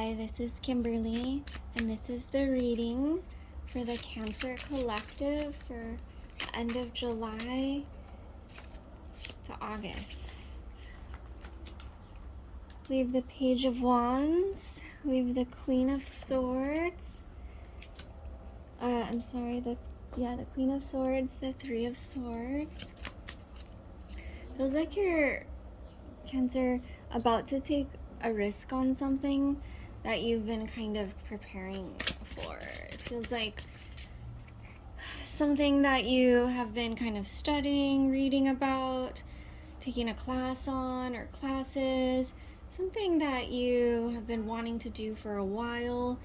Hi, this is Kimberly, and this is the reading for the Cancer Collective for the end of July to August. We have the Page of Wands, we have the Queen of Swords, the Queen of Swords, the Three of Swords. Feels like you're, Cancer, about to take a risk on something that you've been kind of preparing for. It feels like something that you have been kind of studying, reading about, taking a class on, or classes, something that you have been wanting to do for a while.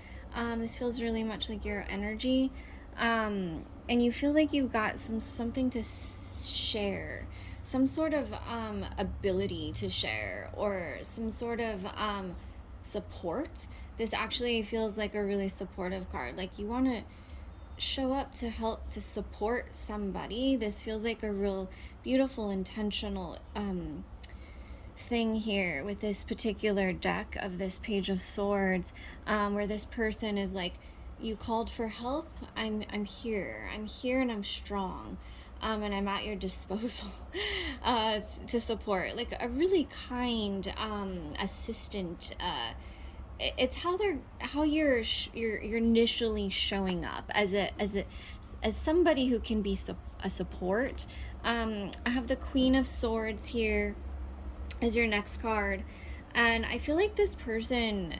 This feels really much like your energy, and you feel like you've got something to share, some sort of ability to share, or some sort of support. This actually feels like a really supportive card. Like you want to show up to help, to support somebody. This feels like a real beautiful, intentional thing here with this particular deck of this Page of Swords, where this person is like, you called for help, I'm here and I'm strong, and I'm at your disposal to support, like a really kind assistant. It's how you're initially showing up as somebody who can be a support. I have the Queen of Swords here as your next card, and I feel like this person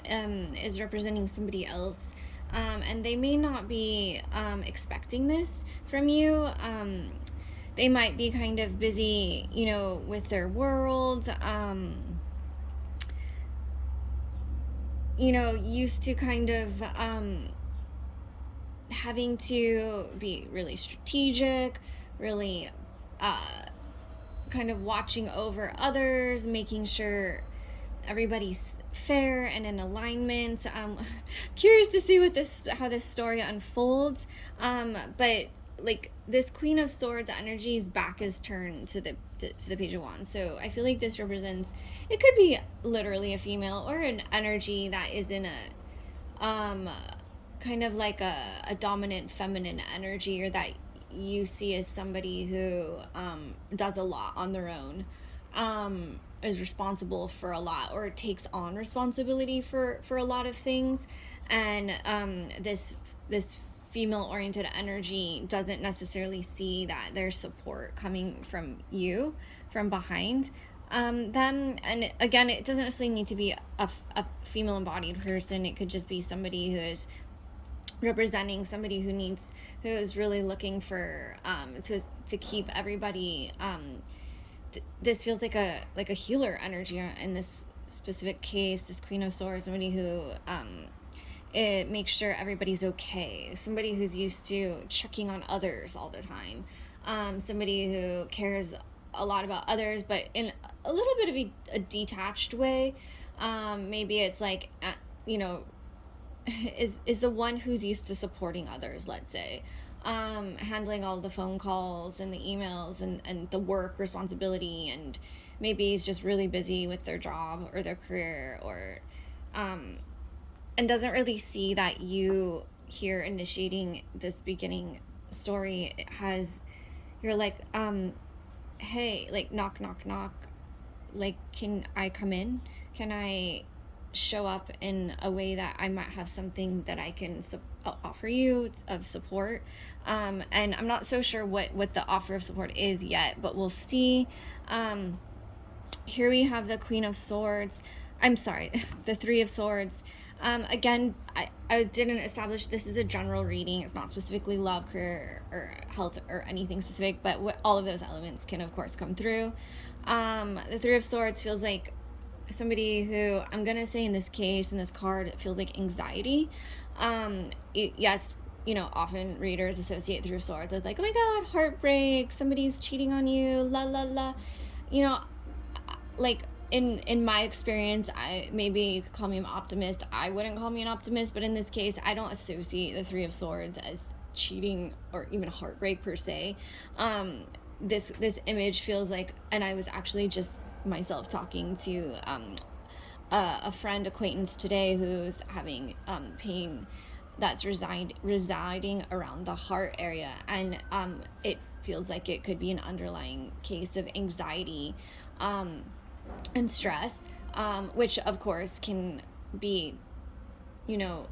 is representing somebody else, and they may not be expecting this from you. They might be kind of busy, with their world, used to kind of having to be really strategic, really kind of watching over others, making sure everybody's fair and in alignment. Curious to see how this story unfolds, but like this Queen of Swords energy's back is turned to the Page of Wands. So I feel like this represents, it could be literally a female or an energy that is in a kind of like a dominant feminine energy, or that you see as somebody who does a lot on their own, is responsible for a lot, or takes on responsibility for a lot of things, and this female oriented energy doesn't necessarily see that there's support coming from you, from behind them. And again, it doesn't necessarily need to be a female embodied person. It could just be somebody who is representing somebody who is really looking for to keep everybody. This feels like a healer energy in this specific case. This Queen of Swords, somebody who it makes sure everybody's okay, somebody who's used to checking on others all the time, somebody who cares a lot about others, but in a little bit of a detached way. Maybe it's like, is the one who's used to supporting others, let's say, handling all the phone calls and the emails and the work responsibility, and maybe he's just really busy with their job or their career, or and doesn't really see that you here initiating this beginning story you're like, hey, like, knock knock knock, like, can I come in, can I show up in a way that I might have something that I can offer you of support. And I'm not so sure what the offer of support is yet, but we'll see. Here we have the Queen of Swords. I'm sorry, the Three of Swords. Again, I didn't establish this is a general reading. It's not specifically love, career, or health, or anything specific, but all of those elements can, of course, come through. The Three of Swords feels like somebody who, I'm gonna say in this case, in this card, it feels like anxiety. Yes, often readers associate Three of Swords with like, oh my god, heartbreak, somebody's cheating on you, la la la. Like in my experience, maybe you could call me an optimist. I wouldn't call me an optimist, but in this case, I don't associate the Three of Swords as cheating or even heartbreak per se. This image feels like, and I was actually just myself talking to a friend acquaintance today who's having pain that's residing around the heart area, and it feels like it could be an underlying case of anxiety and stress, which of course can be,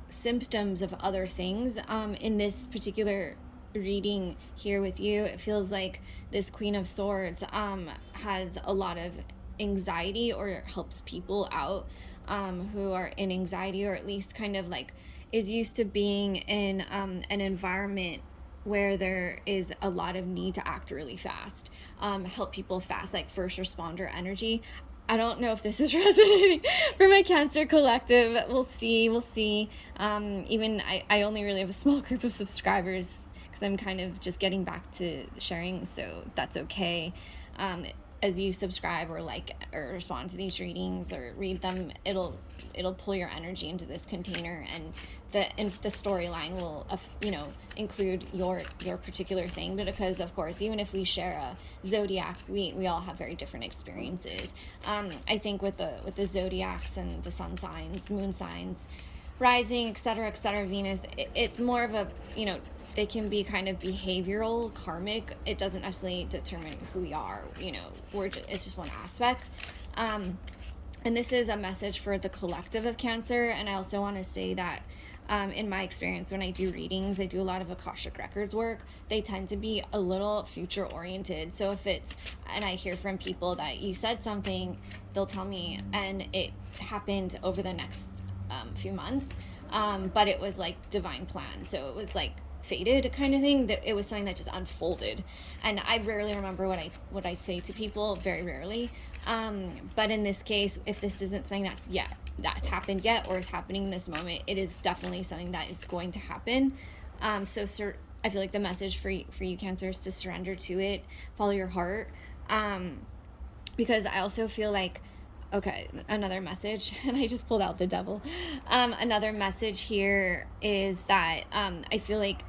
symptoms of other things. In this particular reading here with you, it feels like this Queen of Swords has a lot of anxiety, or helps people out who are in anxiety, or at least kind of like is used to being in an environment where there is a lot of need to act really fast, help people fast, like first responder energy. I don't know if this is resonating for my Cancer collective. We'll see. Even I only really have a small group of subscribers because I'm kind of just getting back to sharing, so that's okay. As you subscribe or like or respond to these readings or read them, it'll pull your energy into this container, and the storyline will include your particular thing. But because of course, even if we share a zodiac, we all have very different experiences. I think with the zodiacs and the sun signs, moon signs, rising, etc., Venus, it's more of a, they can be kind of behavioral, karmic. It doesn't necessarily determine who we are. It's just one aspect. And this is a message for the collective of Cancer. And I also want to say that in my experience, when I do readings, I do a lot of Akashic Records work. They tend to be a little future oriented. So if and I hear from people that you said something, they'll tell me, and it happened over the next few months, but it was like divine plan. So it was like fated kind of thing, that it was something that just unfolded. And I rarely remember what I say to people, very rarely. But in this case, if this isn't something that's happened yet or is happening in this moment, it is definitely something that is going to happen. I feel like the message for you Cancer is to surrender to it, follow your heart, because I also feel like, okay, another message, and I just pulled out the devil. Another message here is that I feel like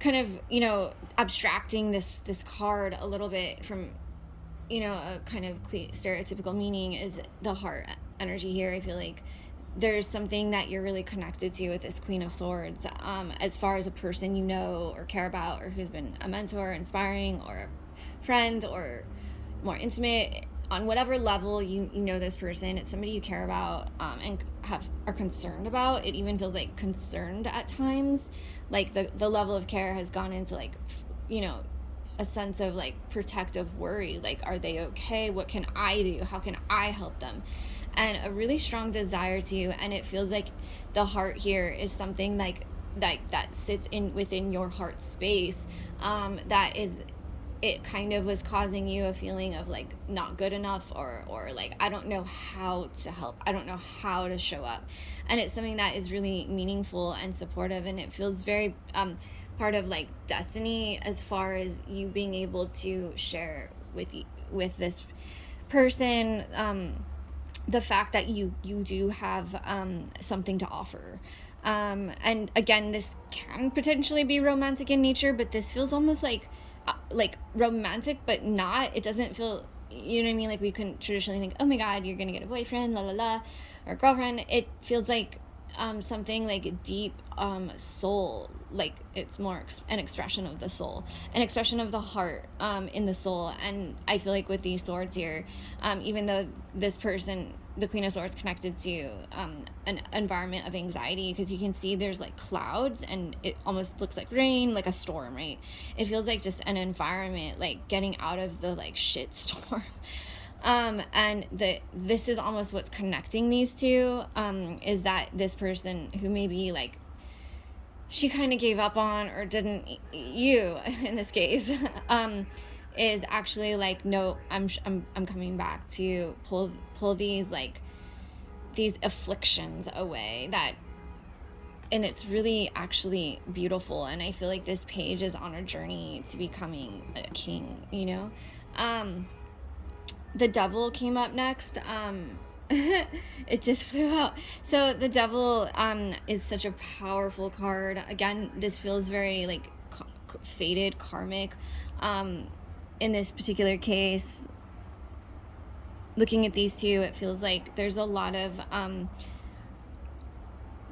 kind of, abstracting this card a little bit from, a kind of stereotypical meaning, is the heart energy here. I feel like there's something that you're really connected to with this Queen of Swords, as far as a person or care about, or who's been a mentor, inspiring, or a friend, or more intimate. On whatever level you know this person, it's somebody you care about, and are concerned about. It even feels like concerned at times, like the level of care has gone into like, a sense of like protective worry, like, are they okay? What can I do? How can I help them? And a really strong desire to. And it feels like the heart here is something like that sits within your heart space, that is, it kind of was causing you a feeling of like not good enough, or like, I don't know how to help, I don't know how to show up. And it's something that is really meaningful and supportive, and it feels very part of like destiny, as far as you being able to share with this person, the fact that you do have something to offer. And again, this can potentially be romantic in nature, but this feels almost like romantic, but not. It doesn't feel, you know what I mean, like we couldn't traditionally think, oh my god, you're gonna get a boyfriend, la la la, or girlfriend. It feels like something like a deep soul, like it's more an expression of the soul, an expression of the heart in the soul. And I feel like with these swords here, even though this person, the Queen of Swords, connected to an environment of anxiety, because you can see there's like clouds and it almost looks like rain, like a storm, right? It feels like just an environment, like getting out of the like shit storm. And this is almost what's connecting these two, is that this person who maybe like she kind of gave up on, or didn't, you in this case, is actually like, no, I'm coming back to pull these afflictions away, that, and it's really actually beautiful. And I feel like this page is on a journey to becoming a king, the devil came up next. It just flew out. So the devil is such a powerful card. Again, this feels very like fated, karmic. In this particular case, looking at these two, it feels like there's a lot of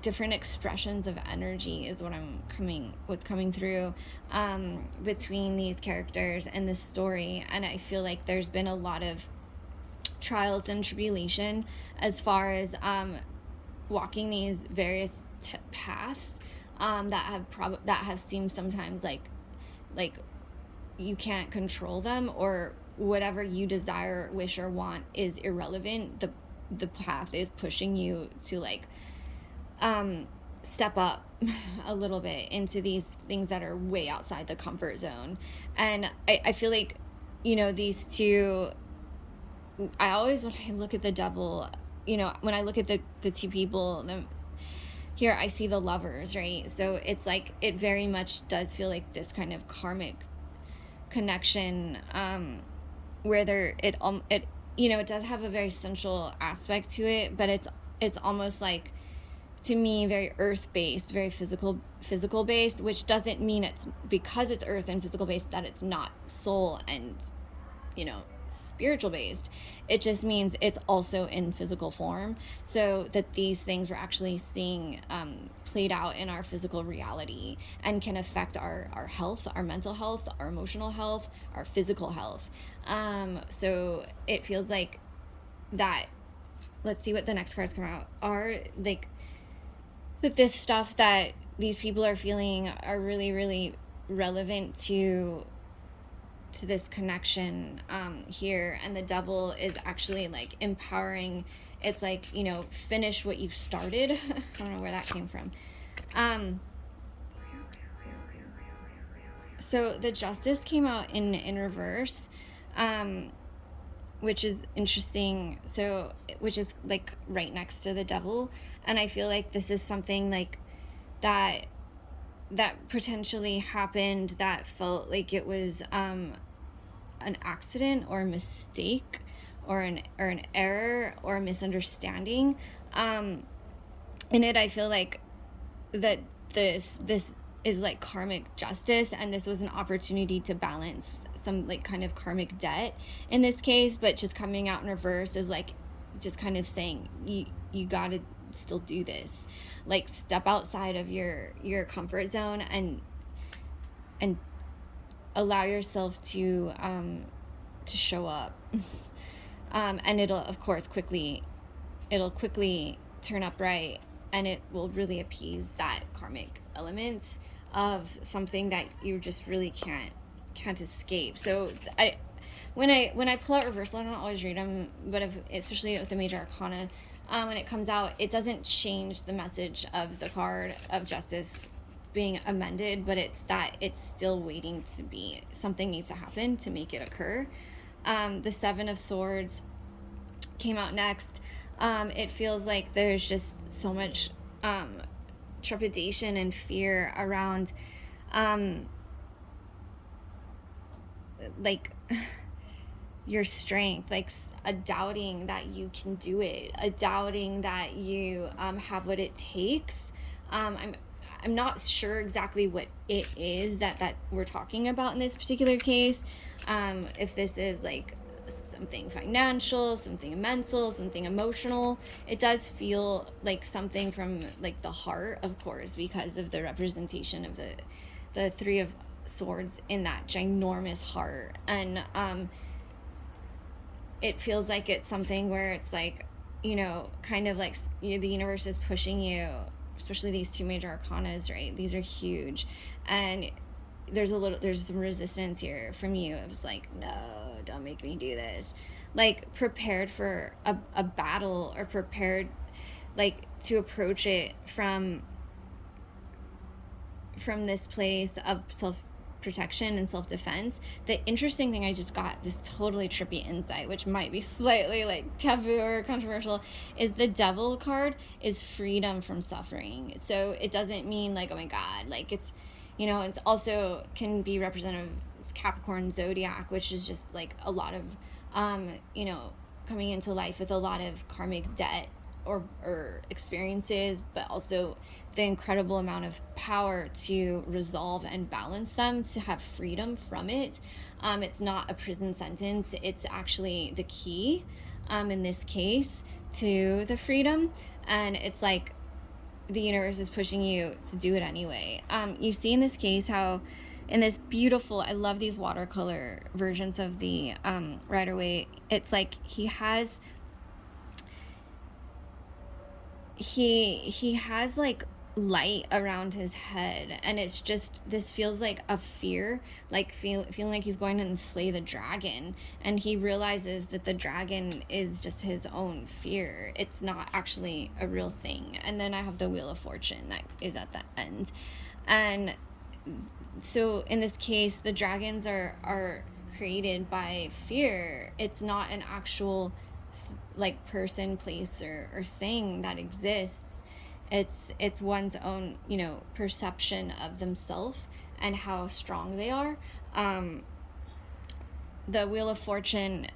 different expressions of energy is what's coming through between these characters and this story. And I feel like there's been a lot of trials and tribulation as far as walking these various paths that have seemed sometimes like you can't control them, or whatever you desire, wish, or want is irrelevant. The path is pushing you to step up a little bit into these things that are way outside the comfort zone. And I feel like, these two, I always, when I look at the devil, when I look at the two people, here I see the lovers, right? So it's like, it very much does feel like this kind of karmic connection, where it does have a very sensual aspect to it, but it's almost like, to me, very earth-based, very physical based, which doesn't mean it's because it's earth and physical based that it's not soul and spiritual based. It just means it's also in physical form, so that these things we're actually seeing played out in our physical reality and can affect our health, our mental health, our emotional health, our physical health. So it feels like that. Let's see what the next cards come out are, like, that this stuff that these people are feeling are really, really relevant to this connection here. And the devil is actually like empowering. It's like, finish what you started. I don't know where that came from. So the justice came out in reverse, which is interesting. So, which is like right next to the devil. And I feel like this is something like that potentially happened that felt like it was an accident or a mistake or an error or a misunderstanding. In it, I feel like that this is like karmic justice, and this was an opportunity to balance some like kind of karmic debt in this case, but just coming out in reverse is like just kind of saying you gotta still do this, like step outside of your comfort zone and allow yourself to show up. And it'll of course quickly turn upright, and it will really appease that karmic element of something that you just really can't escape. So when I pull out reversal, I don't always read them, but especially with the major arcana, when it comes out, it doesn't change the message of the card of justice being amended, but it's that it's still waiting to be, something needs to happen to make it occur. The Seven of Swords came out next. It feels like there's just so much trepidation and fear around like your strength, like a doubting that you can do it, a doubting that you have what it takes. I'm not sure exactly what it is that we're talking about in this particular case. If this is like something financial, something mental, something emotional. It does feel like something from like the heart, of course, because of the representation of the Three of Swords in that ginormous heart. And it feels like it's something where it's like, kind of like the universe is pushing you, especially these two major arcanas, right? These are huge, and there's some resistance here from you. It's like, no, don't make me do this. Like prepared for a battle, or prepared like to approach it from this place of self-protection and self-defense. The interesting thing, I just got this totally trippy insight, which might be slightly like taboo or controversial, is the Devil card is freedom from suffering. So it doesn't mean like, oh my God, like it's, it's also can be representative of Capricorn zodiac, which is just like a lot of, coming into life with a lot of karmic debt or experiences, but also the incredible amount of power to resolve and balance them, to have freedom from it. It's not a prison sentence. It's actually the key in this case, to the freedom. And it's like the universe is pushing you to do it anyway. You see in this case how, in this beautiful, I love these watercolor versions of the Rider-Waite. It's like he has like light around his head, and it's just, this feels like a fear, like feeling like he's going to slay the dragon, and he realizes that the dragon is just his own fear. It's not actually a real thing. And then I have the Wheel of Fortune that is at the end. And so in this case, the dragons are created by fear. It's not an actual like person, place, or thing that exists. It's one's own, perception of themselves and how strong they are. The Wheel of Fortune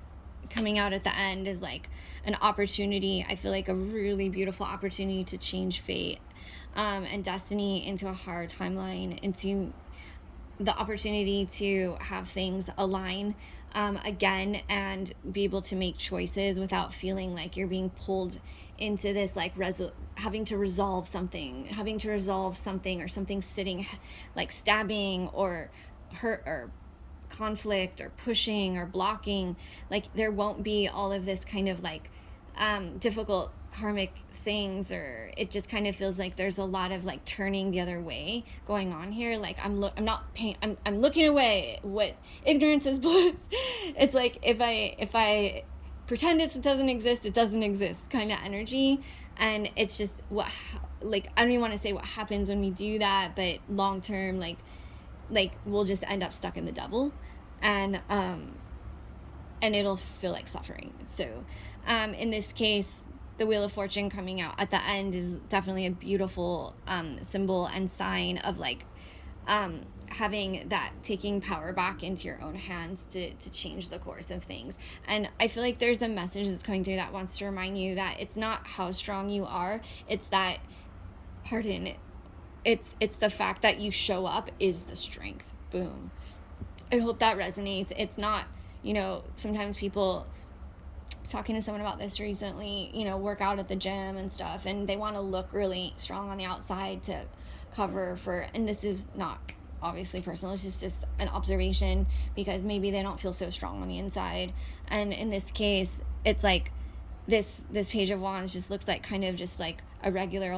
coming out at the end is like an opportunity, I feel like a really beautiful opportunity to change fate and destiny into a higher timeline, into the opportunity to have things align again, and be able to make choices without feeling like you're being pulled into this like having to resolve something, or something sitting like stabbing or hurt or conflict or pushing or blocking. Like there won't be all of this kind of like difficult karmic things, or it just kind of feels like there's a lot of like turning the other way going on here. Like I'm looking away. What ignorance is bliss. It's like if I pretend it doesn't exist, it doesn't exist kind of energy. And it's just like I don't even want to say what happens when we do that, but long term, like we'll just end up stuck in the devil, and it'll feel like suffering. So in this case, the Wheel of Fortune coming out at the end is definitely a beautiful symbol and sign of like having that, taking power back into your own hands to change the course of things. And I feel like there's a message that's coming through that wants to remind you that it's not how strong you are, it's that, it's the fact that you show up is the strength. Boom. I hope that resonates. It's not, sometimes people, talking to someone about this recently, work out at the gym and stuff, and they want to look really strong on the outside to cover for, and this is not obviously personal, it's just an observation, because maybe they don't feel so strong on the inside. And in this case, it's like this Page of Wands just looks like kind of just like a regular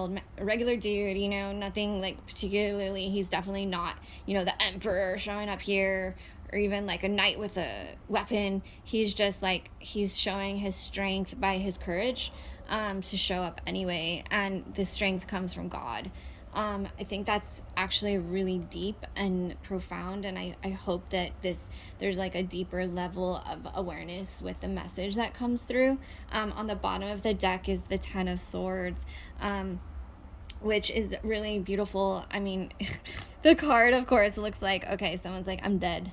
dude, nothing like particularly, he's definitely not, the emperor showing up here, or even like a knight with a weapon. He's just like, he's showing his strength by his courage to show up anyway, and the strength comes from God. I think that's actually really deep and profound, and I hope that there's like a deeper level of awareness with the message that comes through. On the bottom of the deck is the Ten of Swords, which is really beautiful. I mean, the card, of course, looks like, okay, someone's like, I'm dead.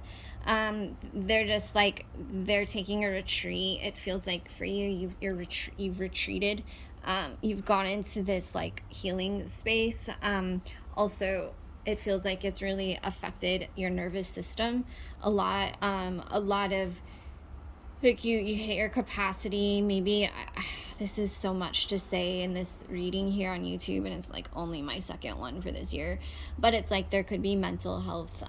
They're just like, they're taking a retreat. It feels like for you, you've retreated. You've gone into this like healing space. Also, it feels like it's really affected your nervous system a lot. A lot of like you hit your capacity. Maybe this is so much to say in this reading here on YouTube, and it's like only my second one for this year, but it's like there could be mental health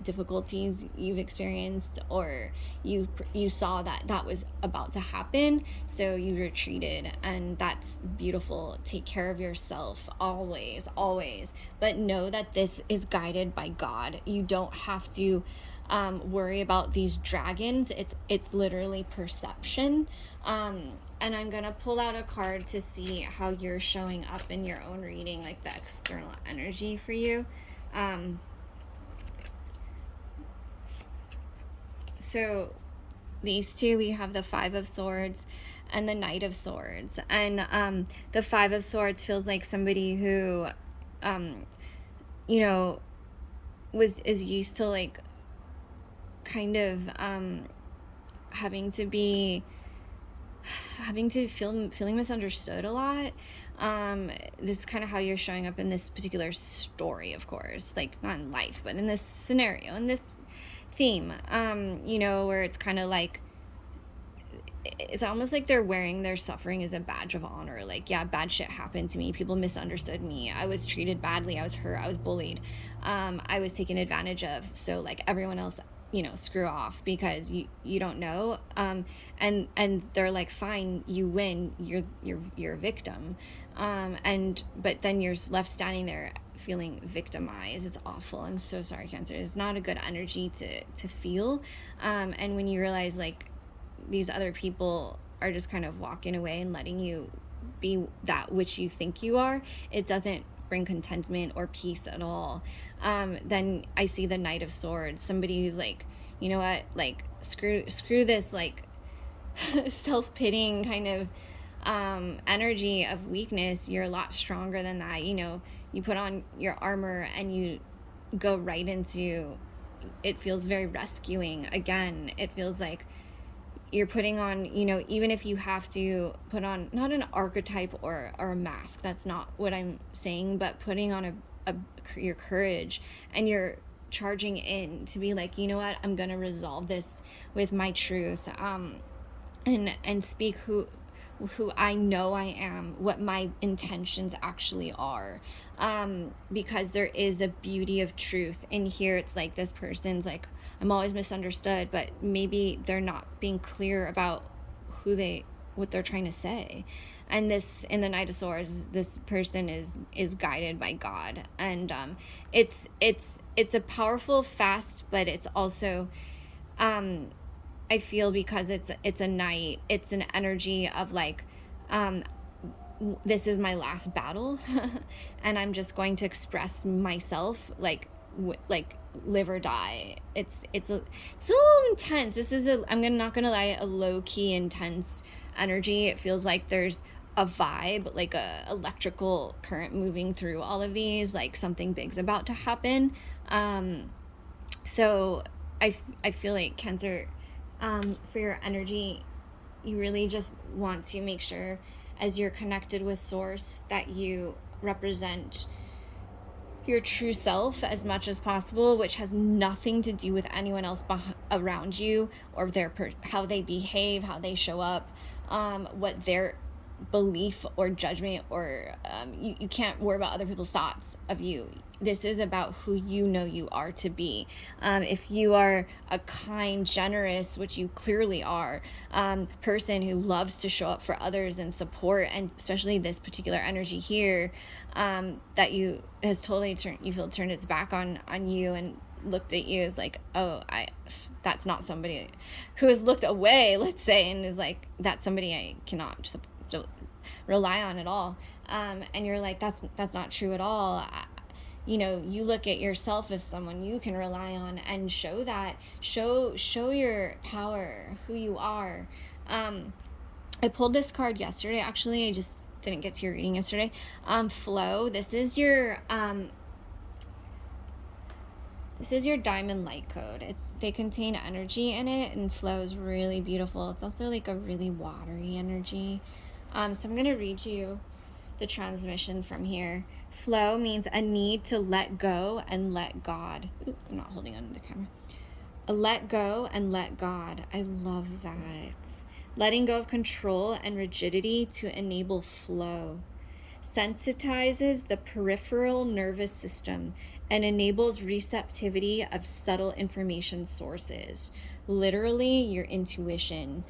difficulties you've experienced, or you saw that was about to happen, so you retreated, and that's beautiful. Take care of yourself always, but know that this is guided by God. You don't have to worry about these dragons. It's literally perception. And I'm gonna pull out a card to see how you're showing up in your own reading, like the external energy for you. So these two, we have the Five of Swords and the Knight of Swords, and the Five of Swords feels like somebody who is used to like kind of feeling misunderstood a lot. This is kind of how you're showing up in this particular story, of course, like not in life, but in this scenario, in this theme, where it's kind of like it's almost like they're wearing their suffering as a badge of honor. Like, yeah, bad shit happened to me. People misunderstood me. I was treated badly. I was hurt. I was bullied. I was taken advantage of. So like everyone else, screw off, because you don't know. And they're like, fine, you win. You're a victim. But then you're left standing there feeling victimized. It's awful. I'm so sorry, Cancer. It's not a good energy to feel. And when you realize like these other people are just kind of walking away and letting you be that which you think you are, it doesn't bring contentment or peace at all. Then I see the Knight of Swords, somebody who's like, you know what, like screw this like self-pitying kind of energy of weakness. You're a lot stronger than that. You put on your armor and you go right into it. Feels very rescuing. Again, it feels like you're putting on, even if you have to put on not an archetype or a mask, that's not what I'm saying, but putting on your courage, and you're charging in to be like, you know what, I'm gonna resolve this with my truth, and speak who I know I am, what my intentions actually are, because there is a beauty of truth in here. It's like this person's like, I'm always misunderstood, but maybe they're not being clear about what they're trying to say. And this, in the Knight of Swords, this person is guided by God, and it's a powerful fast, but it's also, I feel, because it's a knight, it's an energy of like, this is my last battle, and I'm just going to express myself, like live or die. It's a little intense. This is not gonna lie, a low key intense energy. It feels like there's a vibe, like a electrical current moving through all of these, like something big's about to happen. So I feel like, Cancer, for your energy, you really just want to make sure, as you're connected with Source, that you represent your true self as much as possible, which has nothing to do with anyone else around you, or how they behave, how they show up, what their belief or judgment, or you can't worry about other people's thoughts of you. This is about who you know you are to be. If you are a kind, generous, which you clearly are, person who loves to show up for others and support, and especially this particular energy here, that you has totally turned its back on you and looked at you as like, oh, that's not somebody who has looked away, let's say, and is like, that's somebody I cannot rely on at all. And you're like, that's not true at all. You look at yourself as someone you can rely on, and show your power, who you are. I pulled this card yesterday. Actually, I just didn't get to your reading yesterday. Flow. This is your diamond light code. They contain energy in it, and flow is really beautiful. It's also like a really watery energy. So I'm gonna read you the transmission from here. Flow means a need to let go and let God. Ooh, I'm not holding on to the camera. Let go and let God. I love that. Letting go of control and rigidity to enable flow. Sensitizes the peripheral nervous system and enables receptivity of subtle information sources. Literally, your intuition.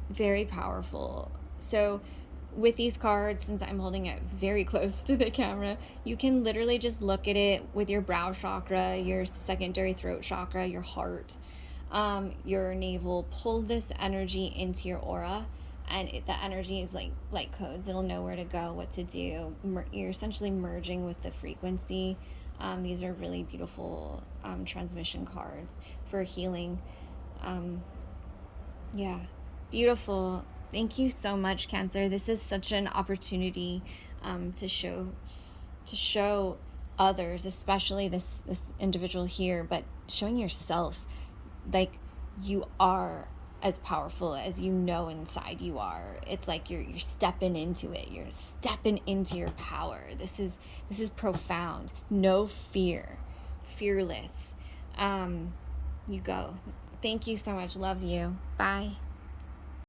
Very powerful. So with these cards, since I'm holding it very close to the camera, you can literally just look at it with your brow chakra, your secondary throat chakra, your heart, your navel. Pull this energy into your aura, and the energy is like light codes. It'll know where to go, what to do. You're essentially merging with the frequency. These are really beautiful transmission cards for healing. Yeah, beautiful. Thank you so much, Cancer. This is such an opportunity to show others, especially this individual here, but showing yourself, like, you are as powerful as you know inside you are. It's like you're stepping into it. You're stepping into your power. This is profound. No fear. Fearless. You go. Thank you so much. Love you. Bye.